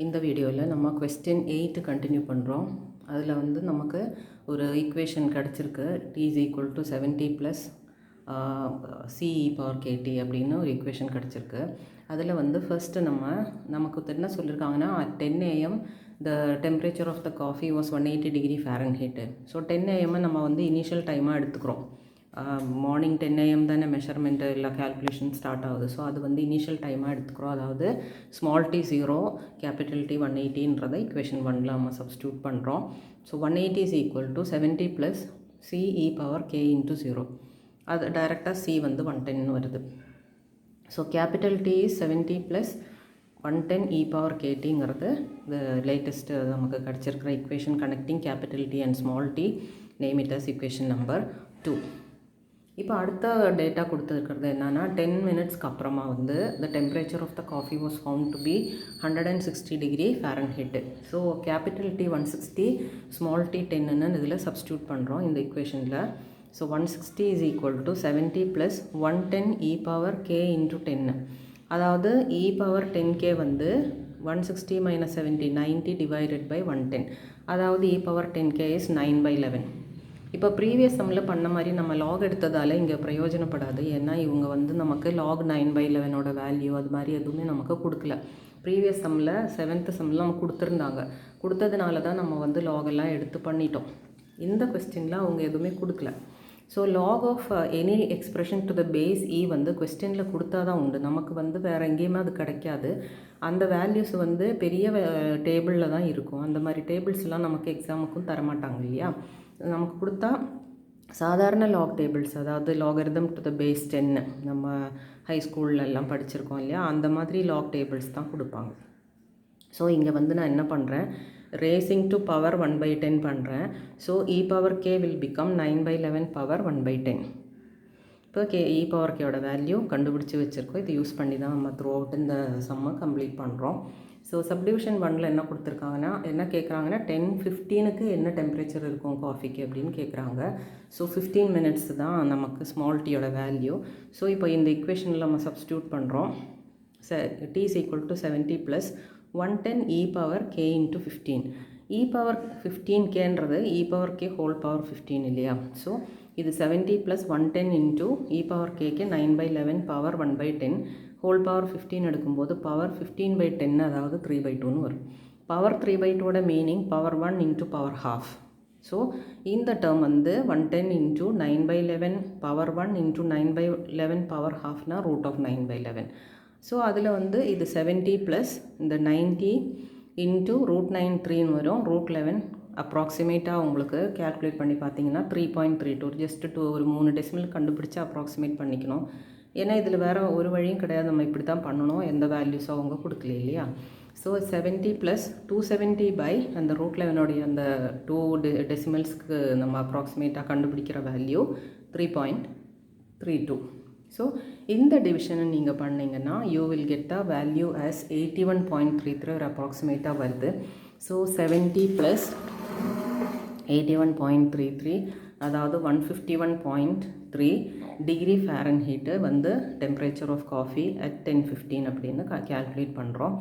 இந்த வீடியோவில் நம்ம கொஸ்டின் 8 கண்டினியூ பண்ணுறோம். அதில் வந்து நமக்கு ஒரு ஈக்குவேஷன் கிடச்சிருக்கு. t is equal to 70 plus ce power kt அப்படின்னு ஒரு ஈக்குவேஷன் கிடச்சிருக்கு. அதில் வந்து ஃபர்ஸ்ட்டு நமக்கு என்ன சொல்லியிருக்காங்கன்னா at 10 AM the temperature of the coffee was 180 degree Fahrenheit. So 10 AM நம்ம வந்து இனிஷியல் டைமாக எடுத்துக்கிறோம். மார்னிங் 10 AM தானே மெஷர்மெண்ட்டு இல்லை கேல்குலேஷன் ஸ்டார்ட் ஆகுது. ஸோ அது வந்து இனிஷியல் டைமாக எடுத்துக்கிறோம். அதாவது ஸ்மால் டி 0 கேபிட்டல் டி 180ன்றதை equation 1ல் நம்ம சப்ஸ்டியூட் பண்ணுறோம். So 180 is equal to 70 plus ce power k into 0. அது டைரெக்டாக c வந்து 110 வருது. So capital T is 70 plus 110 e power ktங்கிறது the latest நமக்கு கிடச்சிருக்கிற equation connecting capital T and small t, name it as equation number 2. இப்போ அடுத்த data கொடுத்துருக்கிறது என்னென்னா 10 மினிட்ஸ்க்கு அப்புறமா வந்து the temperature of the coffee was found to be 160 degree Fahrenheit. So capital T 160 small T 10ன்னு இதில் சப்ஸ்டியூட் பண்ணுறோம் இந்த இக்குவேஷனில். So 160 is equal to 70 plus 110 e power k into 10. அதாவது e power 10k வந்து 160 minus 70 90 divided by 110. அதாவது e power 10k is 9/11. இப்போ previous சம்மில் பண்ண மாதிரி நம்ம லாக் எடுத்ததால் இங்கே பிரயோஜனப்படாது. ஏன்னா இவங்க வந்து நமக்கு லாக் 9/11ஓட வேல்யூ அது மாதிரி எதுவுமே நமக்கு கொடுக்கல. ப்ரீவியஸ் சம்மில் 7th சம்மில் நம்ம கொடுத்துருந்தாங்க. கொடுத்ததுனால தான் நம்ம வந்து லாகெல்லாம் எடுத்து பண்ணிட்டோம். இந்த கொஸ்டினில் அவங்க எதுவுமே கொடுக்கல. So log of any expression to the base e வந்து கொஸ்டினில் கொடுத்தா தான் உண்டு. நமக்கு வந்து வேறு எங்கேயுமே அது கிடைக்காது. அந்த வேல்யூஸ் வந்து பெரிய டேபிளில் தான் இருக்கும். அந்த மாதிரி டேபிள்ஸ்லாம் நமக்கு எக்ஸாமுக்கும் தரமாட்டாங்க இல்லையா. நமக்கு கொடுத்தா சாதாரண லாக் டேபிள்ஸ், அதாவது லாகரிதம் டு த பேஸ் 10 நம்ம ஹை ஸ்கூல்லலாம் படிச்சிருக்கோம் இல்லையா, அந்த மாதிரி லாக் டேபிள்ஸ் தான் கொடுப்பாங்க. ஸோ இங்கே வந்து நான் என்ன பண்ணுறேன், ரேசிங் டு பவர் 1/10 பண்ணுறேன். So e power K will become 9/11 power 1/10. இப்போ இ பவர் கேயோட வேல்யூ கண்டுபிடிச்சி வச்சுருக்கோம். இது யூஸ் பண்ணி தான் நம்ம த்ரூ அவுட் இந்த சம்மை கம்ப்ளீட் பண்ணுறோம். ஸோ சப்டிவிஷன் 1ல் என்ன கொடுத்துருக்காங்கன்னா, என்ன கேட்குறாங்கன்னா 10:15க்கு என்ன டெம்பரேச்சர் இருக்கும் காஃபிக்கு அப்படின்னு கேட்குறாங்க. ஸோ 15 மினிட்ஸ் தான் நமக்கு ஸ்மால் டீயோட வேல்யூ. ஸோ இப்போ இந்த இக்குவேஷனில் நம்ம சப்ஸ்டியூட் பண்ணுறோம். t is equal to 70 plus 110 e power k into 15. e power 15kன்றது e power k whole power 15 இல்லையா. ஸோ இது 70 plus 110 into e power kக்கு 9/11 power 1/10 whole power 15 எடுக்கும்போது power 15/10 அதாவது 3/2ன்னு வரும். power 3/2ஓட meaning power 1 into power half. So இந்த term வந்து 110 into 9/11 power 1 into 9/11 power halfனா root of 9/11. ஸோ அதில் வந்து இது 70 ப்ளஸ் இந்த 90 இன்ட்டு root 9/3ன்னு வரும். root 11 அப்ராக்சிமேட்டாக உங்களுக்கு கேல்குலேட் பண்ணி பார்த்தீங்கன்னா 3.32 ஜஸ்ட்டு ஒரு 3 டெசிமல் கண்டுபிடிச்சி அப்ராக்சிமேட் பண்ணிக்கணும். ஏன்னா இதில் வேறு ஒரு வழியும் கிடையாது, நம்ம இப்படி தான் பண்ணணும். எந்த வேல்யூஸும் அவங்க கொடுக்கல இல்லையா. ஸோ 70 ப்ளஸ் 270 பை அந்த root 11ஓடைய அந்த 2 டெசிமல்ஸ்க்கு நம்ம அப்ராக்சிமேட்டாக கண்டுபிடிக்கிற வேல்யூ 3.32. ஸோ இந்த டிவிஷனை நீங்கள் பண்ணிங்கன்னா you will get the value as 81.33 ஒரு அப்ராக்சிமேட்டாக வருது. ஸோ 70 ப்ளஸ் 81.33 அதாவது 151.3 டிகிரி ஃபேரன்ஹீட்டு வந்து டெம்பரேச்சர் ஆஃப் காஃபி அட் 10:15 அப்படின்னு கேல்குலேட் பண்ணுறோம்.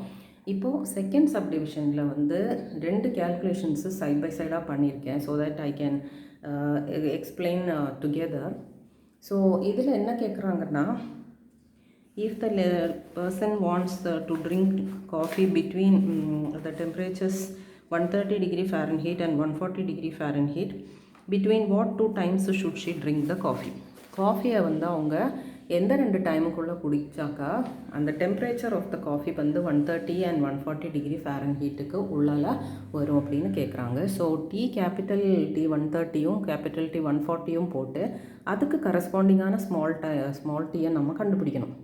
இப்போது செகண்ட் சப்டிவிஷனில் வந்து 2 கேல்குலேஷன்ஸு சைட் பை சைடாக பண்ணியிருக்கேன். So that I can explain together. So இதில் என்ன கேட்குறாங்கன்னா, if the person wants to drink coffee between the temperatures 130 degree Fahrenheit and 140 degree Fahrenheit, between what 2 times should she drink the coffee? காஃபியை வந்து அவங்க எந்த 2 டைமுக்குள்ளே குடித்தாக்கா அந்த டெம்பரேச்சர் ஆஃப் த காஃபி வந்து 130 and 140 degree Fahrenheitக்கு உள்ளால வரும் அப்படின்னு கேட்குறாங்க. ஸோ டி கேபிட்டல் டி 130யும் கேபிட்டல் டி 140யும் போட்டு அதுக்கு கரஸ்பாண்டிங்கான ஸ்மால் டீயை நம்ம கண்டுபிடிக்கணும்.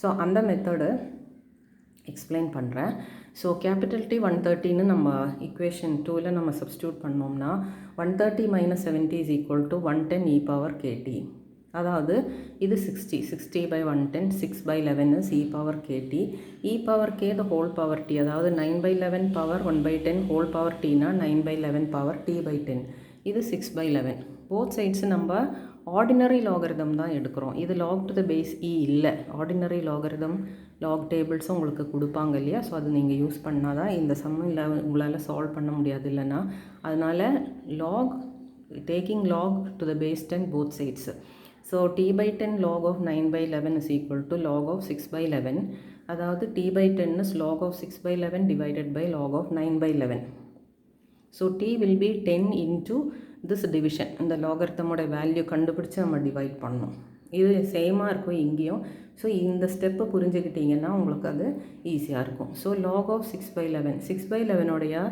ஸோ அந்த மெத்தடு எக்ஸ்பிளைன் பண்ணுறேன். ஸோ கேபிட்டல் டி 130ன்னு நம்ம இக்குவேஷன் 2ல் நம்ம சப்ஸ்டியூட் பண்ணோம்னா 130 minus 70 is equal to 110 e power kt. அதாவது இது 60 by 110 6/11 is e power kt. e power k the whole power t, அதாவது 9/11 power 1/10 whole power tனா 9/11 power t/10. இது 6/11. போத் சைட்ஸ் நம்ம ஆர்டினரி லாகரிதம் தான் எடுக்கிறோம். இது log to the base E இல்லை. Ordinary logarithm lock டேபிள்ஸும் உங்களுக்கு கொடுப்பாங்க இல்லையா? ஸோ அது நீங்கள் யூஸ் பண்ணால் தான் இந்த சம்மில் உங்களால் சால்வ் பண்ண முடியாது இல்லைன்னா. அதனால் log taking log to the base 10 both sides. So t/10 log of 9/11 is equal to log of 6/11. அதாவது t/10 is log of 6/11 divided by log of 9/11. So t will be 10 into this division. இந்த லாகரிதமோட value கண்டுபிடிச்சு நம்ம divide பண்ணணும். இது சேமாக இருக்கும் இங்கேயும். So இந்த ஸ்டெப்பை புரிஞ்சுக்கிட்டிங்கன்னா உங்களுக்கு அது ஈஸியாக இருக்கும். So log of 6/11 6/11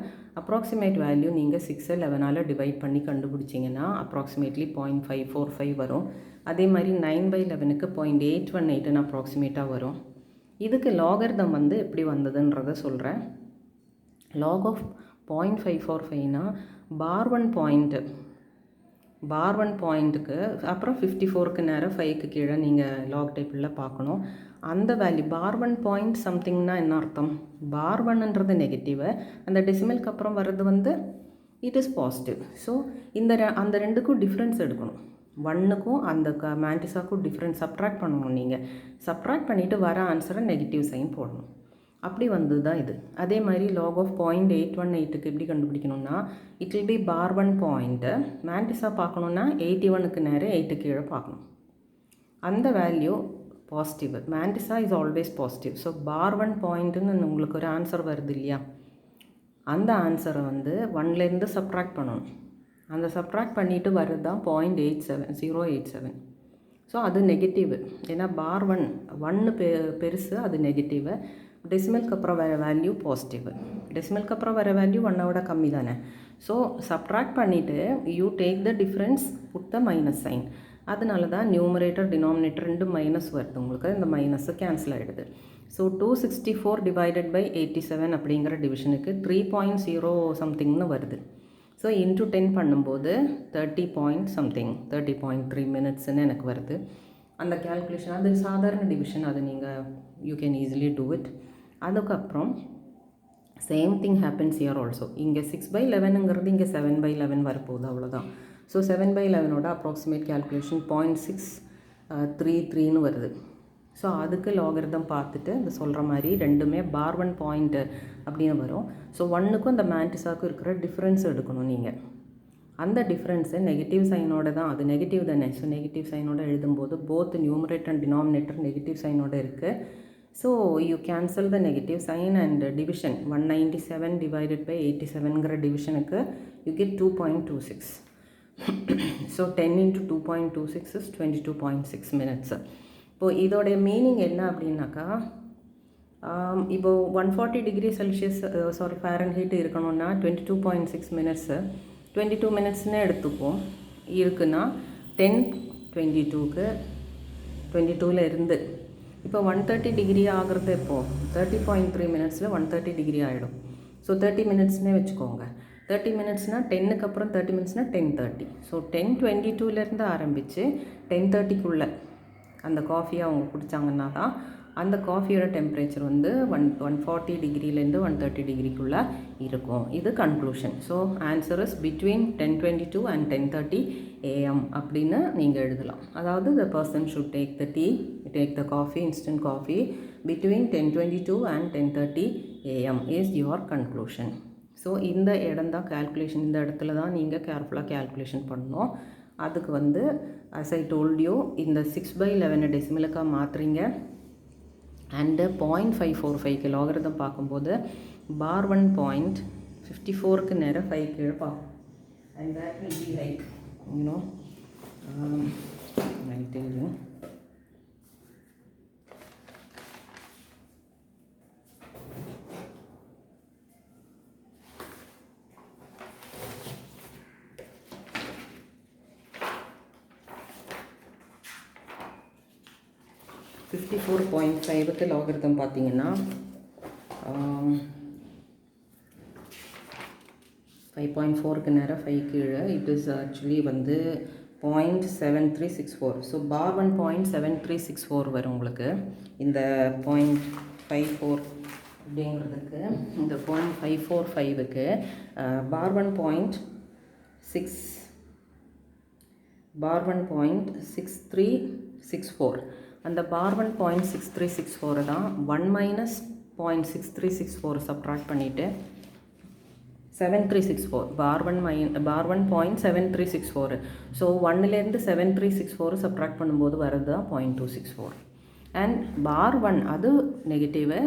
approximate value நீங்கள் 6 11ஆல் டிவைட் பண்ணி கண்டுபிடிச்சிங்கன்னா அப்ராக்சிமேட்லி 0.545 வரும். அதே மாதிரி 9/11க்கு 0.818 அப்ராக்சிமேட்டாக வரும். இதுக்கு லாகரிதம் வந்து எப்படி வந்ததுன்றதை சொல்கிறேன். லாக் ஆஃப் 0.545னா பார் 1 பாயிண்ட்டுக்கு அப்புறம் 54க்கு நேரம் 5க்கு கீழே நீங்கள் லாக் டேபிளில் பார்க்கணும். அந்த வேல்யூ பார் 1 பாயிண்ட் சம்திங்னா என்ன அர்த்தம்? பார் 1ன்றது நெகட்டிவு, அந்த டெசிமலுக்கு அப்புறம் வர்றது வந்து இட் இஸ் பாசிட்டிவ். ஸோ அந்த ரெண்டுக்கும் டிஃப்ரென்ஸ் எடுக்கணும். 1க்கும் அந்த மேண்டிஸாக்கும் டிஃப்ரென்ஸ் சப்ட்ராக்ட் பண்ணணும். நீங்கள் சப்ட்ராக்ட் பண்ணிவிட்டு வர ஆன்சரை நெகட்டிவ் சைன் போடணும். அப்படி வந்து தான் இது. அதே மாதிரி லாக் ஆஃப் 0.818க்கு எப்படி கண்டுபிடிக்கணும்னா it will be bar 1 point. மேண்டிஸாக பார்க்கணுன்னா 81க்கு நேரம் 8க்கு கீழே பார்க்கணும். அந்த value positive. Mantissa is always positive. So bar 1 பாயிண்ட்டுன்னு உங்களுக்கு ஒரு ஆன்சர் வருது இல்லையா? அந்த ஆன்சரை வந்து 1லேருந்து சப்ட்ராக்ட் பண்ணணும். அந்த சப்ட்ராக்ட் பண்ணிவிட்டு வர்றது தான் 0.87087. ஸோ அது நெகட்டிவ். ஏன்னா பார் 1 பெருசு, அது நெகட்டிவ். டெசிமலுக்கு அப்புறம் வர வேல்யூ பாசிட்டிவ். டெசிமலுக்கு அப்புறம் வர வேல்யூ 1 கம்மி தானே. ஸோ சப்ட்ராக்ட் பண்ணிவிட்டு you take the difference, put the minus sign. அதனால தான் நியூமரேட்டர் டினாமினேட்டர் 2 மைனஸ் வருது. உங்களுக்கு இந்த மைனஸு கேன்சல் ஆகிடுது. ஸோ 264 டிவைடட் பை 87 அப்படிங்கிற டிவிஷனுக்கு 3.0 சம்திங்னு வருது. ஸோ இன்ட்டு 10 பண்ணும்போது 30.3 மினிட்ஸ்ன்னு எனக்கு வருது. அந்த கேல்குலேஷன் அது சாதாரண டிவிஷன், அது நீங்கள் you can easily do it. அதுக்கப்புறம் same thing happens here also. இங்கே 6/11ங்கிறது இங்கே 7/11 வரப்போகுது, அவ்வளோதான். ஸோ 7/11ஓட அப்ராக்சிமேட் கேல்குலேஷன் 0.633ன்னு வருது. ஸோ அதுக்கு லாகரிதம் பார்த்துட்டு அது சொல்கிற மாதிரி ரெண்டுமே பார் 1 பாயிண்ட்டு அப்படின்னு வரும். ஸோ 1க்கும் அந்த மேண்டிஸாவுக்கும் இருக்கிற டிஃப்ரென்ஸ் எடுக்கணும் நீங்கள். அந்த டிஃப்ரென்ஸு நெகட்டிவ் சைனோட தான், அது நெகட்டிவ் தானே. ஸோ நெகட்டிவ் சைனோட எழுதும்போது both numerator and denominator negative சைனோட இருக்குது. So you cancel the negative sign and division. 197 divided by 87ங்கிற டிவிஷனுக்கு you get 2.26. So 10 into 2.26 is 22.6 minutes. இப்போது இதோடைய மீனிங் என்ன அப்படின்னாக்கா, இப்போது 140 டிகிரி செல்சியஸ் ஃபேரன்ஹீட் இருக்கணும்னா 22.6 மினிட்ஸு 22 மினிட்ஸ்னு எடுத்துப்போம். இருக்குன்னா 10:22க்கு 22ல் இருந்து இப்போ 130 டிகிரி ஆகிறது இப்போது 30.3 மினிட்ஸில் 130 டிகிரி ஆகிடும். ஸோ 30 மினிட்ஸ்னே வச்சுக்கோங்க. 30 மினிட்ஸ்னால் 10க்கு அப்புறம் 30 மினிட்ஸ்னால் 10:30. ஸோ 10:22லேருந்து ஆரம்பித்து 10:30க்குள்ளே அந்த காஃபியை அவங்க குடித்தாங்கன்னா தான் அந்த காஃபியோட டெம்பரேச்சர் வந்து 140 டிகிரிலேருந்து 130 டிகிரிக்குள்ளே இருக்கும். இது conclusion. So answer is between 10:22 and 10:30 AM அப்படின்னு நீங்கள் எழுதலாம். அதாவது the person should take the coffee, instant coffee between 10:22 and 10:30 AM is your conclusion. So இந்த இடம் தான் கேல்குலேஷன். இந்த இடத்துல தான் நீங்கள் கேர்ஃபுல்லாக கேல்குலேஷன் பண்ணணும். அதுக்கு வந்து as I told you இந்த 6/11 டெசிமலுக்காக மாற்றுறீங்க. அண்டு 0.545க்கு லாகரிதம் பார்க்கும்போது பார் 1 பாயிண்ட் 54க்கு நேரம் 5 கீழே பார்க்கும். And that will be like, you know, I'll tell you. .5க்கு லாகரிதம் பார்த்தீங்கன்னா 5.4க்கு நேரம் 5 கீழே இட் இஸ் ஆக்சுவலி வந்து 0.7364. ஸோ பார் 1 0.7364 வரும் உங்களுக்கு. இந்த 0.54 அப்படிங்கிறதுக்கு இந்த 0.545க்கு பார் 1 0.6 பார் 1 0.6364. அந்த பார் 1 0.6364 தான் 1 மைனஸ் 0.6364 சப்ட்ராக்ட் பண்ணிவிட்டு 7364 பார் 1 0.7364. ஸோ 1லேருந்து 7364 சப்ட்ராக்ட் பண்ணும்போது வரது தான் 0.264. அண்ட் பார் 1 அது நெகட்டிவு,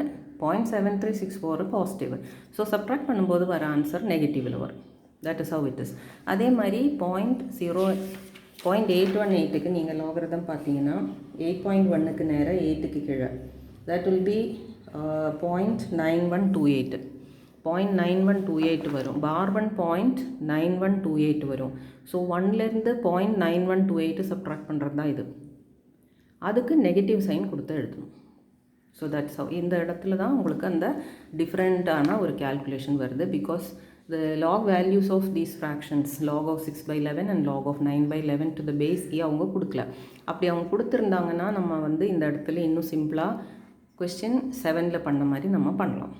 0.7364 பாசிட்டிவ். ஸோ சப்ட்ராக்ட் பண்ணும்போது வர ஆன்சர் நெகட்டிவில் வரும். That is how it is. அதே மாதிரி 0.818க்கு நீங்கள் லாகரிதம் பார்த்தீங்கன்னா 8.1க்கு நேராக 8க்கு கீழே தட் வில் பி 0.9128. 0.9128 வரும். பார் 1 0.9128 வரும். ஸோ 1லேருந்து 0.9128 சப்ட்ராக்ட் பண்ணுறது தான் இது. அதுக்கு நெகட்டிவ் சைன் கொடுத்து எழுதணும். So that's how. இந்த இடத்துல தான் உங்களுக்கு அந்த டிஃப்ரெண்ட்டான ஒரு கேல்குலேஷன் வருது. Because the log values of these fractions, log of 6/11 and log of 9/11 to the base a அவங்க கொடுக்கல. அப்படி அவங்க கொடுத்துருந்தாங்கன்னா நம்ம வந்து இந்த இடத்துல இன்னும் சிம்பிளாக கொஸ்டின் 7ல் பண்ண மாதிரி நம்ம பண்ணலாம்.